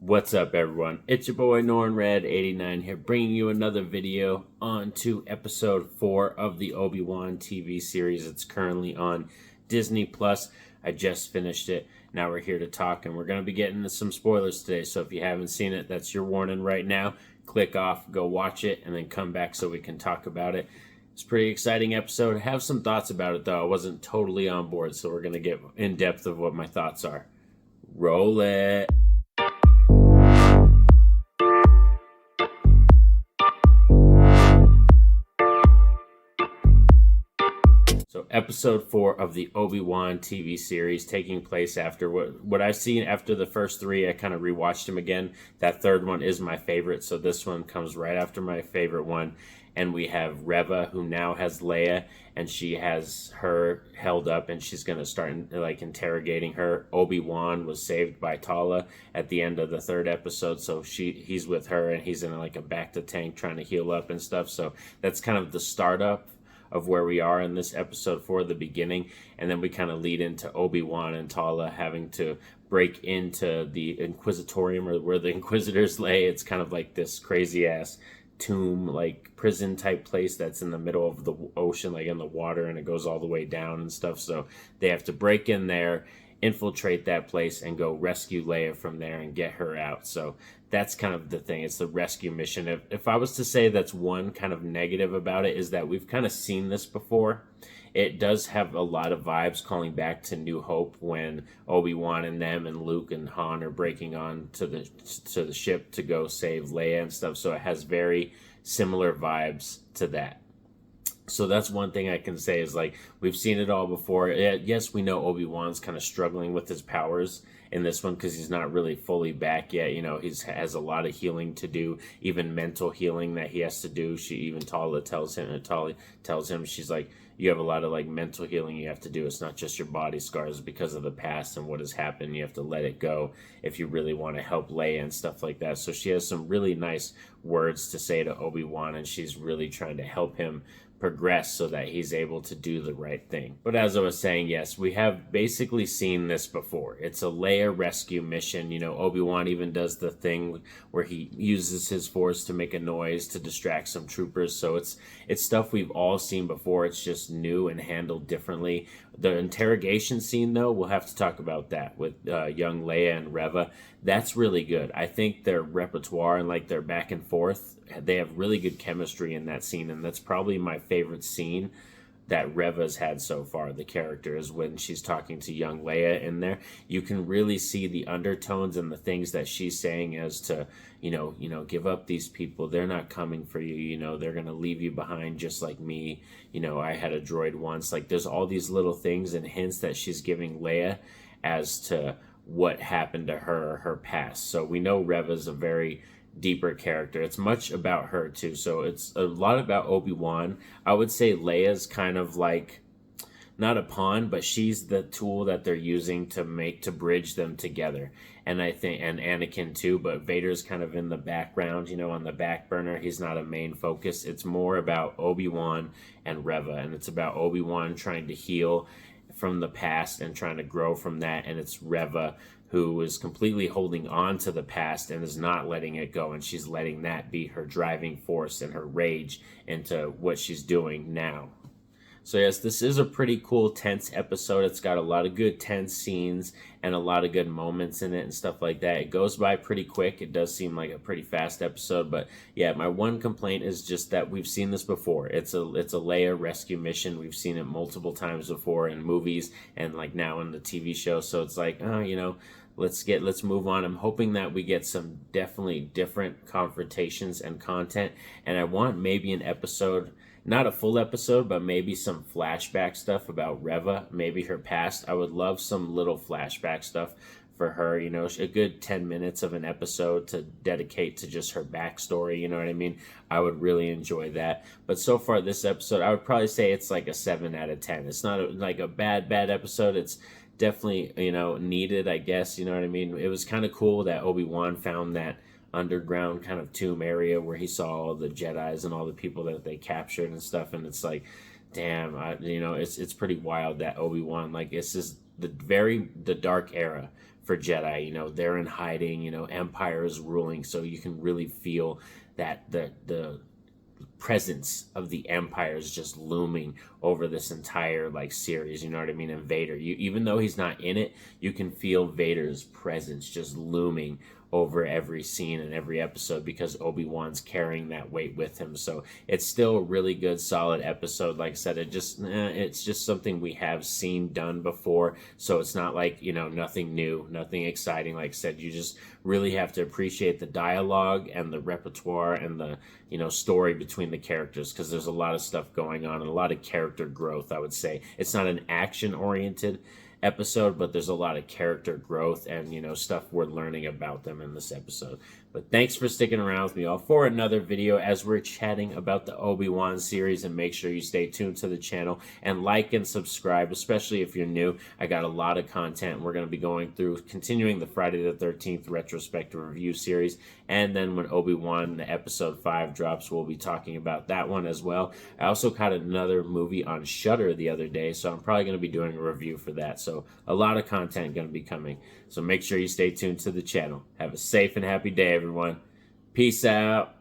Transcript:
What's up, everyone? It's your boy NornRed89 here, bringing you another video on to episode 4 of the Obi-Wan TV series. It's currently on Disney Plus. I just finished it. Now we're here to talk, and we're going to be getting into some spoilers today. So if you haven't seen it, that's your warning right now. Click off, go watch it, and then come back so we can talk about it. It's a pretty exciting episode. I have some thoughts about it, though. I wasn't totally on board, so we're going to get in depth of what my thoughts are. Roll it. So episode 4 of the Obi-Wan TV series, taking place after what I've seen after the first 3. I kind of rewatched them again. That third one is my favorite, so this one comes right after my favorite one. And we have Reva, who now has Leia, and she has her held up, and she's going to start interrogating her. Obi-Wan was saved by Tala at the end of the third episode, so he's with her, and he's in a bacta tank trying to heal up and stuff. So that's kind of the startup of where we are in this episode 4, the beginning, and then we kind of lead into Obi-Wan and Tala having to break into the Inquisitorium, or where the Inquisitors lay. It's kind of like this crazy ass tomb, like prison type place that's in the middle of the ocean, like in the water, and it goes all the way down and stuff. So they have to break in there, infiltrate that place, and go rescue Leia from there and get her out. So that's kind of the thing. It's the rescue mission. If I was to say that's one kind of negative about it, is that we've kind of seen this before. It does have a lot of vibes calling back to New Hope, when Obi-Wan and them and Luke and Han are breaking on to the ship to go save Leia and stuff. So it has very similar vibes to that. So that's one thing I can say, is we've seen it all before. Yes, we know Obi-Wan's kind of struggling with his powers in this one because he's not really fully back yet. He has a lot of healing to do, even mental healing that he has to do. Tala tells him, she's like, you have a lot of mental healing you have to do. It's not just your body scars because of the past and what has happened. You have to let it go if you really want to help Leia and stuff like that. So she has some really nice words to say to Obi-Wan, and she's really trying to help him progress so that he's able to do the right thing. But as I was saying, yes, we have basically seen this before. It's a Leia rescue mission. Obi-Wan even does the thing where he uses his force to make a noise to distract some troopers. So it's stuff we've all seen before. It's just new and handled differently. The interrogation scene, though, we'll have to talk about that with young Leia and Reva. That's really good. I think their repertoire and their back and forth, they have really good chemistry in that scene, and that's probably my favorite scene that Reva's had so far. The character is when she's talking to young Leia in there. You can really see the undertones and the things that she's saying as to, give up these people. They're not coming for you. They're going to leave you behind just like me. I had a droid once. There's all these little things and hints that she's giving Leia as to what happened to her past. So we know Reva's a very deeper character. It's much about her too. So it's a lot about Obi-Wan. I would say Leia's kind of not a pawn, but she's the tool that they're using to bridge them together. And I think, and Anakin too, but Vader's kind of in the background, on the back burner. He's not a main focus. It's more about Obi-Wan and Reva, and it's about Obi-Wan trying to heal from the past and trying to grow from that, and it's Reva who is completely holding on to the past and is not letting it go, and she's letting that be her driving force and her rage into what she's doing now. So yes, this is a pretty cool, tense episode. It's got a lot of good tense scenes and a lot of good moments in it and stuff like that. It goes by pretty quick. It does seem like a pretty fast episode, but yeah, my one complaint is just that we've seen this before. It's a Leia rescue mission. We've seen it multiple times before in movies and now in the TV show. So it's let's move on. I'm hoping that we get some definitely different confrontations and content, and I want maybe an episode, not a full episode, but maybe some flashback stuff about Reva, maybe her past. I would love some little flashback stuff for her, a good 10 minutes of an episode to dedicate to just her backstory, you know what I mean? I would really enjoy that. But so far this episode, I would probably say it's a 7 out of 10. It's not a bad episode. It's definitely, needed, I guess, you know what I mean? It was kind of cool that Obi-Wan found that underground kind of tomb area where he saw all the Jedis and all the people that they captured and stuff, and it's damn, it's pretty wild that Obi-Wan, it's just the dark era for Jedi. You know, they're in hiding. You know, Empire is ruling, so you can really feel that the presence of the Empire is just looming over this entire like series. You know what I mean? And Vader, you, even though he's not in it, you can feel Vader's presence just looming over every scene and every episode because Obi-Wan's carrying that weight with him. So it's still a really good, solid episode. Like I said, it's just something we have seen done before. So it's not like, you know, nothing new, nothing exciting. Like I said, you just really have to appreciate the dialogue and the repertoire and the, you know, story between the characters, because there's a lot of stuff going on and a lot of character growth. I would say it's not an action oriented episode, but there's a lot of character growth and, you know, stuff we're learning about them in this episode. But thanks for sticking around with me all for another video as we're chatting about the Obi-Wan series, and make sure you stay tuned to the channel and like and subscribe, especially if you're new. I got a lot of content. We're going to be going through continuing the Friday the 13th retrospective review series, and then when Obi-Wan the episode 5 drops, we'll be talking about that one as well. I also caught another movie on Shudder the other day, so I'm probably going to be doing a review for that. So a lot of content going to be coming. So make sure you stay tuned to the channel. Have a safe and happy day, everyone. Peace out.